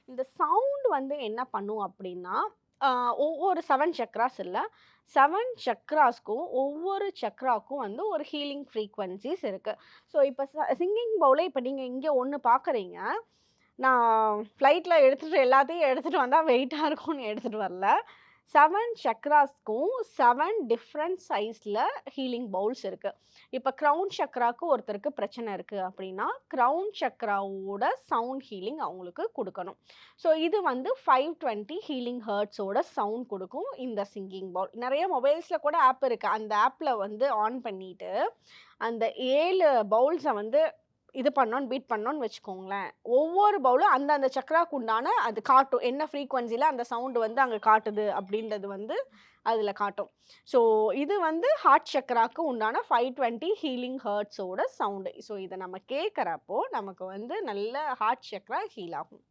இந்த சவுண்ட் வந்து என்ன பண்ணும் அப்படின்னா, அ ஒவ்வொரு 7 சக்ராஸ் இல்ல. 7 சக்ராஸ்க்கும் ஒவ்வொரு சக்ராக்கும் வந்து ஒரு ஹீலிங் ஃப்ரீக்வன்சிஸ் இருக்கு. ஸோ இப்ப சிங்கிங் பவுலே இப்ப நீங்க இங்க ஒண்ணு பார்க்குறீங்க. நான் ஃப்ளைட்ல எடுத்துட்டு எல்லாத்தையும் எடுத்துட்டு வந்தா வெயிட்டா இருக்கும்னு எடுத்துட்டு வரல. 7 சக்ராஸ்க்கும் 7 டிஃபரண்ட் சைஸ்ல ஹீலிங் பவுல்ஸ் இருக்கு. இப்ப கிரவுன் சக்ராக்கு ஒருத்தருக்கு பிரச்சனை இருக்கு அப்படின்னா, கிரவுன் சக்ராவோட சவுண்ட் ஹீலிங் அவங்களுக்கு குடுக்கணும். ஸோ இது வந்து 520 ஹீலிங் ஹெர்ட்ஸோட சவுண்ட் குடுக்கும் இந்த சிங்கிங் பவுல். நெறைய மொபைல்ஸ்ல கூட ஆப் இருக்கு. அந்த ஆப்ல வந்து ஆன் பண்ணிட்டு, அந்த 7 பவுல்ஸ வந்து இது பண்ணோன்னு பீட் பண்ணோன்னு வச்சுக்கோங்களேன். ஒவ்வொரு பவுலும் அந்தந்த சக்ராக்கு உண்டான அது காட்டும். என்ன ஃப்ரீக்வன்சில அந்த சவுண்ட் வந்து அங்க காட்டுது அப்படின்றது வந்து அதுல காட்டும். ஸோ இது வந்து ஹார்ட் சக்ராக்கு உண்டான 520 ஹீலிங் ஹெர்ட்ஸோட சவுண்ட். ஸோ இத நம்ம கேட்கறப்போ நமக்கு வந்து நல்ல ஹார்ட் சக்ரா ஹீல் ஆகும்.